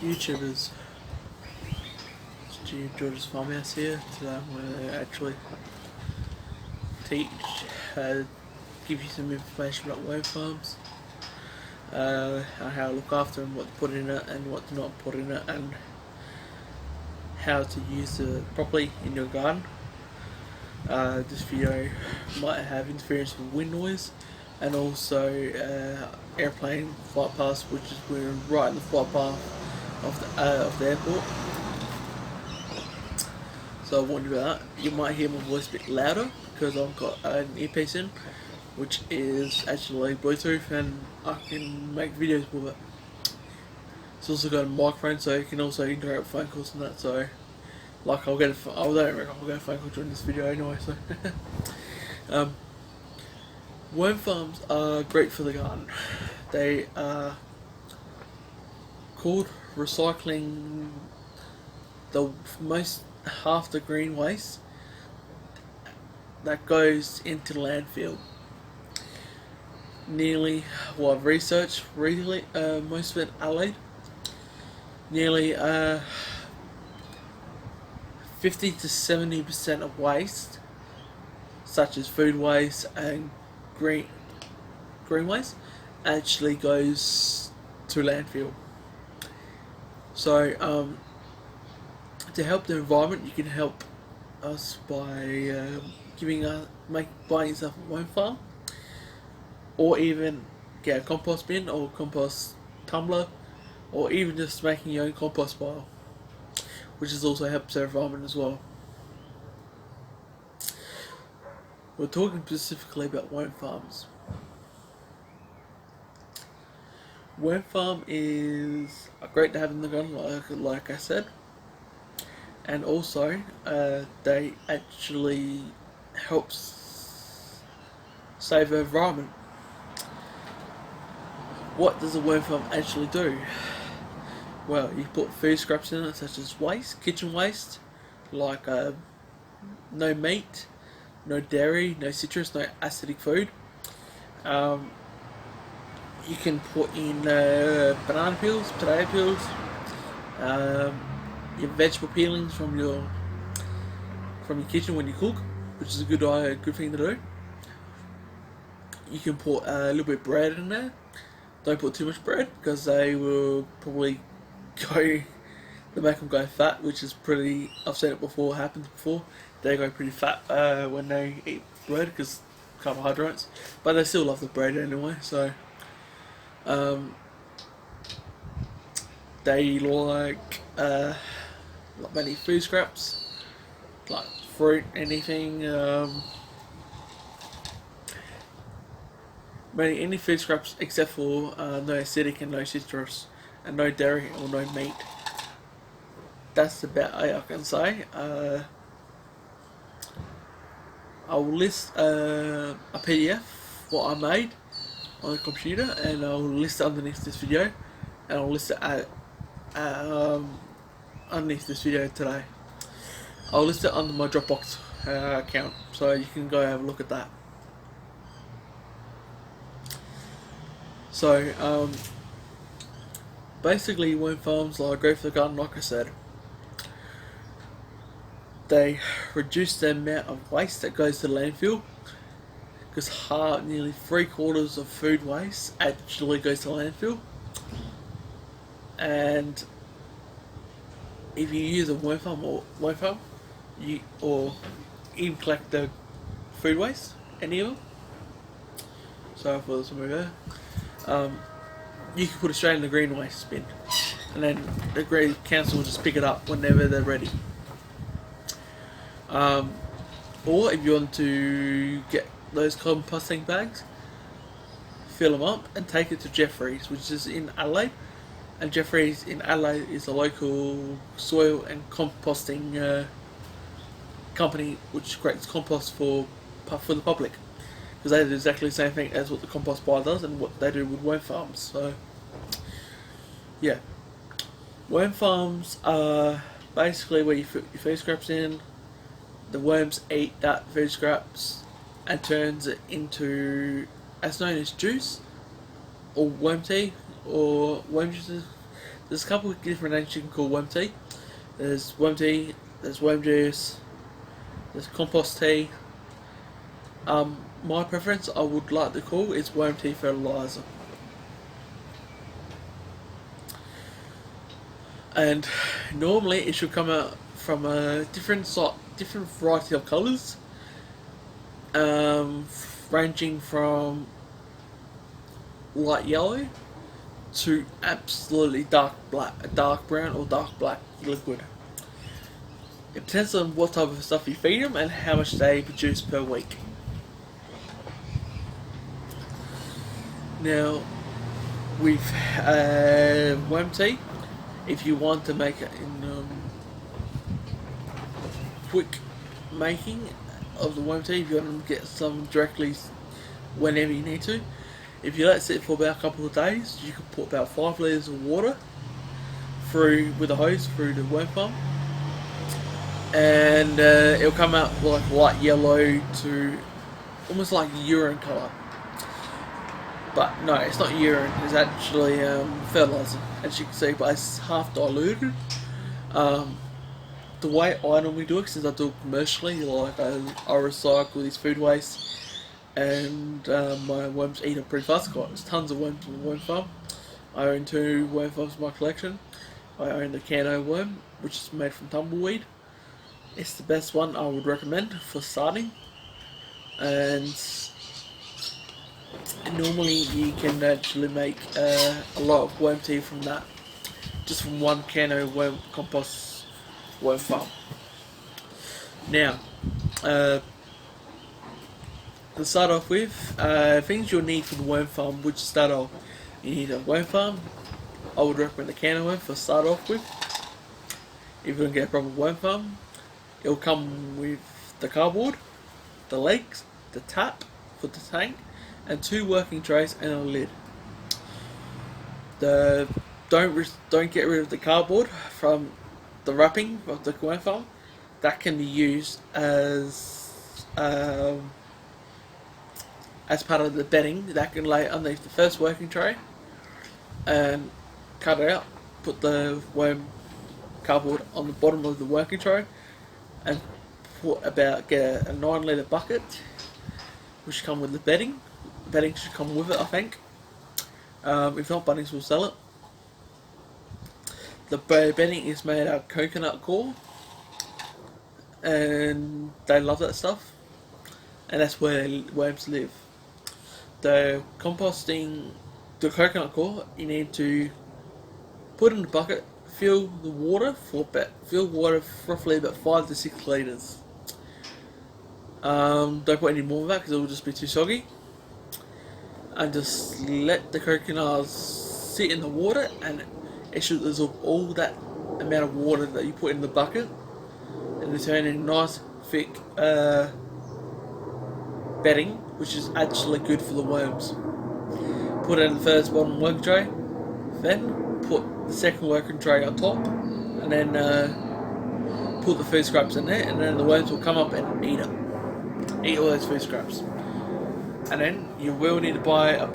YouTubers, Stu George's Farmhouse here. Today I'm going to actually teach, give you some information about worm farms, how to look after them, what to put in it and what to not put in it, and how to use it properly in your garden. This video might have interference with wind noise and also airplane flight past, which is we're right in the flight path of the airport. So I warned you about that. You might hear my voice a bit louder because I've got an earpiece in, which is actually Bluetooth, and I can make videos with it. It's also got a microphone, so you can also interact with phone calls and that. So, like, I don't reckon I'll get a phone call during this video anyway. So, worm farms are great for the garden. They are called recycling the most half the green waste that goes into the landfill. Nearly, well, I've researched recently, most of it Adelaide, nearly 50 to 70% of waste, such as food waste and green waste, actually goes to landfill. So, to help the environment, you can help us by buying yourself a worm farm, or even get a compost bin or compost tumbler, or even just making your own compost pile, which is also helps the environment as well. We're talking specifically about worm farms. Worm farm is great to have in the garden, like I said, and also they actually helps save the environment. What does a worm farm actually do? Well, you put food scraps in it, such as waste, kitchen waste, like no meat, no dairy, no citrus, no acidic food. You can put in banana peels, potato peels, your vegetable peelings from your kitchen when you cook, which is a good thing to do. You can put a little bit of bread in there. Don't put too much bread because they will probably they make them go fat, which is pretty. I've seen it before, happens before. They go pretty fat when they eat bread because carbohydrates, but they still love the bread anyway. So they like many food scraps, like fruit, anything, any food scraps except for no acidic and no citrus and no dairy or no meat. That's about it I can say. I'll list a PDF what I made on the computer, and I'll list it underneath this video, and I'll list it underneath this video today. I'll list it under my Dropbox account, so you can go have a look at that. So, basically, worm farms are great for the garden, like I said. They reduce the amount of waste that goes to the landfill, because nearly 3/4 of food waste actually goes to landfill. And if you use a worm farm or even collect the food waste, any of them. Sorry for this move there. You can put it straight in the green waste bin, and then the green council will just pick it up whenever they're ready. Or if you want to get those composting bags, fill them up and take it to Jeffreys, which is in Adelaide. And Jeffreys in Adelaide is a local soil and composting company which creates compost for the public, because they do exactly the same thing as what the compost pile does and what they do with worm farms. So yeah, worm farms are basically where you put your food scraps in. The worms eat that food scraps and turns it into, as known as juice, or worm tea, or worm juices. There's a couple of different names you can call worm tea. There's worm tea, there's worm juice, there's compost tea. My preference, I would like to call, is worm tea fertilizer. And normally it should come out from a different variety of colours, ranging from light yellow to absolutely dark black, dark brown or dark black liquid. It depends on what type of stuff you feed them and how much they produce per week. Now, with worm tea, if you want to make it in quick making of the worm tea, if you want to get some directly whenever you need to, if you let it sit for about a couple of days, you can put about 5 litres of water through with a hose through the worm farm, and it'll come out like light yellow to almost like urine colour. But no, it's not urine, it's actually fertiliser, as you can see, but it's half diluted. The way I normally do it, since I do it commercially, like I recycle these food waste, and my worms eat it pretty fast. I've got tons of worms in the worm farm. I own 2 worm farms in my collection. I own the Cano worm, which is made from tumbleweed. It's the best one I would recommend for starting. And normally you can actually make a lot of worm tea from that, just from one Cano worm compost worm farm. Now, to start off with, things you'll need for the worm farm, which start off, you need a worm farm. I would recommend the Cano worm for start off with. If you're going to get a proper worm farm, it'll come with the cardboard, the legs, the tap for the tank, and 2 working trays and a lid. Don't get rid of the cardboard from the wrapping of the worm farm. That can be used as part of the bedding that can lay underneath the first working tray, and cut it out, put the worm cardboard on the bottom of the working tray, and get a 9 litre bucket, which come with the bedding. The bedding should come with it, I think. If not, Bunnings will sell it. The bedding is made out of coconut coir, and they love that stuff, and that's where worms live. The composting, the coconut coir, you need to put in the bucket, fill water roughly about 5 to 6 litres. Don't put any more of that because it will just be too soggy. And just let the coconuts sit in the water, and it should absorb all that amount of water that you put in the bucket, and return in nice thick bedding, which is actually good for the worms. Put it in the first bottom working tray, then put the second working tray on top, and then put the food scraps in there, and then the worms will come up and eat it. Eat all those food scraps. And then you will need to buy a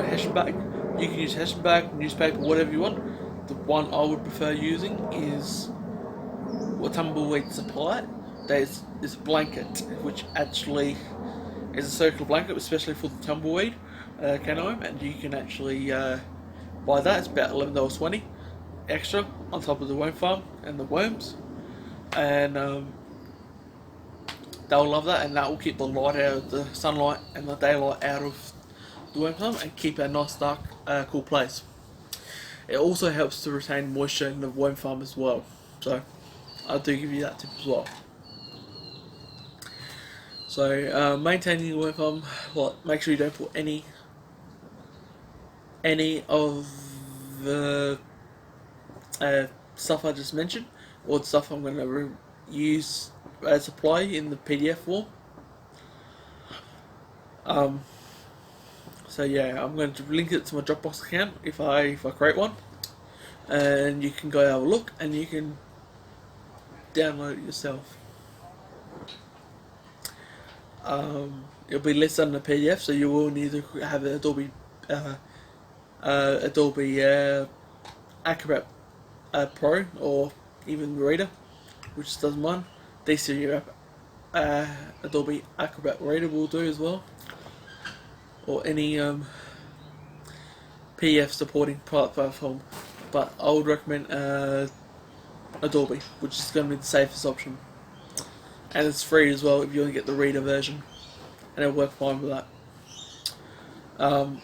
Hessian bag. You can use Hessian bag, newspaper, whatever you want. The one I would prefer using is what Tumbleweed supply. There's this blanket, which actually is a circular blanket, especially for the Tumbleweed Cano, and you can actually buy that. It's about $11.20 extra on top of the worm farm and the worms, and they'll love that, and that will keep the light out of the sunlight and the daylight out of the worm farm and keep a nice dark, cool place. It also helps to retain moisture in the worm farm as well, so I do give you that tip as well. So maintaining the worm farm, well, make sure you don't put any of the stuff I just mentioned, or the stuff I'm going to use as supply in the PDF form. So yeah, I'm going to link it to my Dropbox account if I create one, and you can go have a look and you can download it yourself. It'll be listed on the PDF, so you will need to have an Adobe Adobe Acrobat Pro, or even Reader, which doesn't mind. DC Adobe Acrobat Reader will do as well, or any PDF supporting platform. But I would recommend Adobe, which is going to be the safest option, and it's free as well if you want to get the Reader version, and it'll work fine with that. All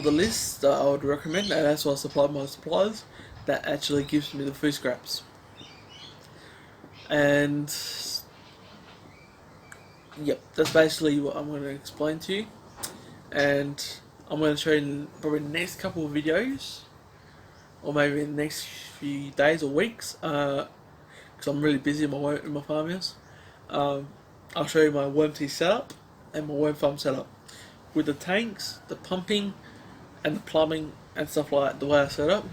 the lists that I would recommend, and that's why I supply my suppliers. That actually gives me the food scraps, and yep, that's basically what I'm going to explain to you. And I'm going to show you in probably the next couple of videos, or maybe in the next few days or weeks, because I'm really busy in my farmhouse. I'll show you my worm tea setup and my worm farm setup, with the tanks, the pumping, and the plumbing and stuff like that, the way I set up.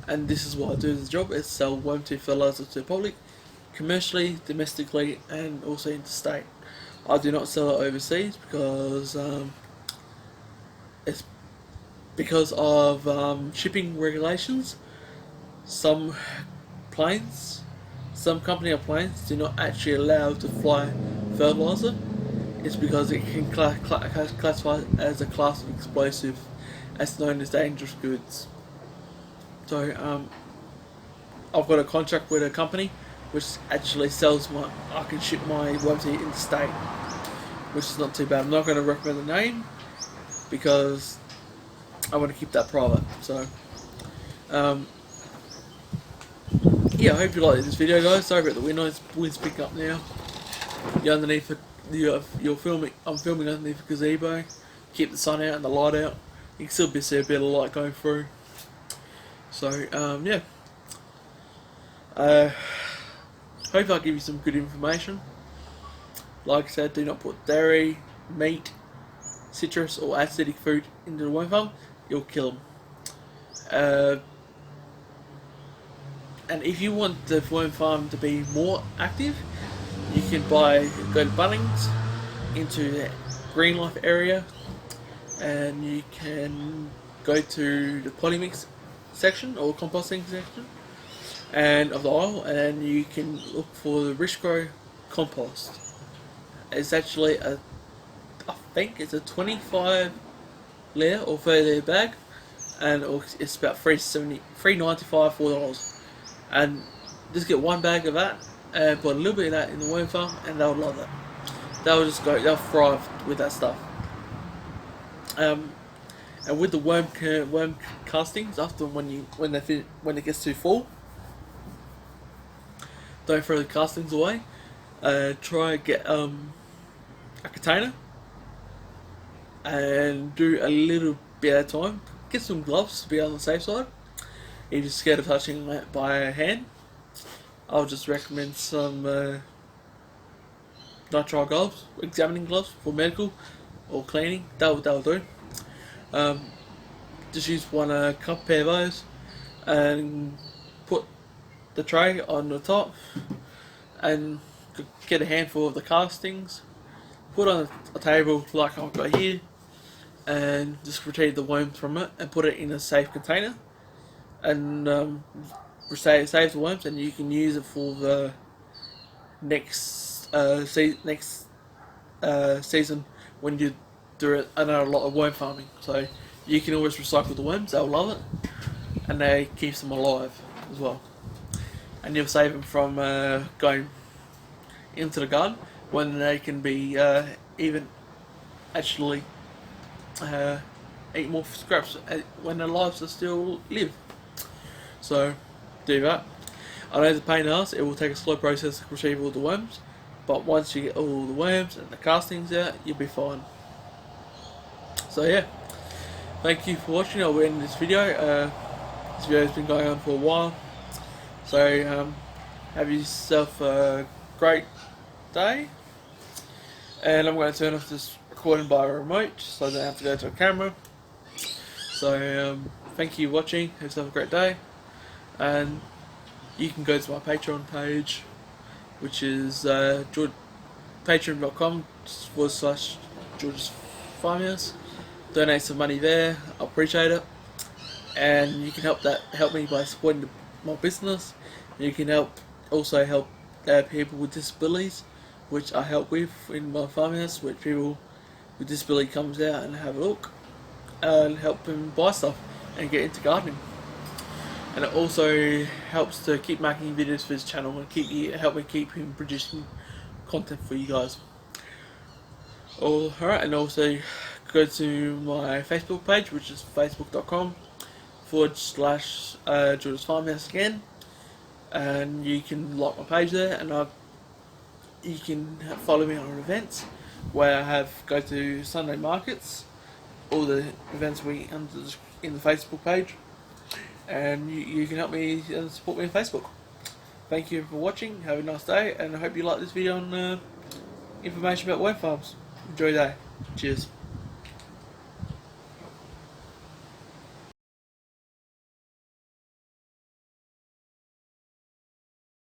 And this is what I do as a job, is sell worm tea fertilizer to the public, commercially, domestically, and also interstate. I do not sell it overseas because it's because of shipping regulations. Some company of planes do not actually allow to fly fertilizer. It's because it can classify as a class of explosive, as known as dangerous goods. So I've got a contract with a company which actually sells I can ship my worm tea interstate, which is not too bad. I'm not going to recommend the name because I want to keep that private. So yeah, I hope you like this video, guys. Sorry about the wind's picking up now. You're underneath you're filming. I'm filming underneath a gazebo. Keep the sun out and the light out. You can still see a bit of light going through. So yeah. Hope I give you some good information. Like I said, do not put dairy, meat, citrus, or acidic food into the worm farm. You'll kill them. And if you want the worm farm to be more active, you can go to Bunnings, into the Green Life area, and you can go to the potting mix section or composting section and of the aisle, and you can look for the Rich Grow compost. It's actually I think it's a 25 layer or 30 layer bag, and it's about $3.95, $4, and just get one bag of that and put a little bit of that in the worm farm, and they'll love it. They'll thrive with that stuff. And with the worm castings, after when it gets too full, don't throw the castings away. Try and get a container and do a little bit at a time. Get some gloves to be on the safe side. If you're scared of touching that by hand, I'll just recommend some nitrile gloves, examining gloves for medical or cleaning. That'll do. Just use one pair of those and put the tray on the top, and get a handful of the castings, put on a table like I've got here, and just retrieve the worms from it and put it in a safe container, and save the worms, and you can use it for the next season when you do a lot of worm farming. So you can always recycle the worms. They'll love it, and they keeps them alive as well. And you'll save them from going into the garden when they can be even actually eat more scraps when their lives are still live. So do that. I know it's a pain in the ass. It will take a slow process to retrieve all the worms, but once you get all the worms and the castings out, you'll be fine. So yeah, thank you for watching. I'll end this video. This video's been going on for a while, so have yourself a great day. And I'm going to turn off this recording by a remote, so I don't have to go to a camera. So thank you for watching. Have yourself a great day, and you can go to my Patreon page, which is patreon.com/George's Farmhouse. donate some money there. I appreciate it. And you can help me by supporting my business. You can also help people with disabilities, which I help with in my farmhouse, which people with disability comes out and have a look and help them buy stuff and get into gardening. And it also helps to keep making videos for his channel and help me keep him producing content for you guys. Alright, and also go to my Facebook page, which is facebook.com/George's Farmhouse again, and you can like my page there, and you can follow me on events where I go to Sunday markets, all the events in the Facebook page, and you can help me and support me on Facebook. Thank you for watching, have a nice day, and I hope you like this video on information about wine farms. Enjoy your day. Cheers.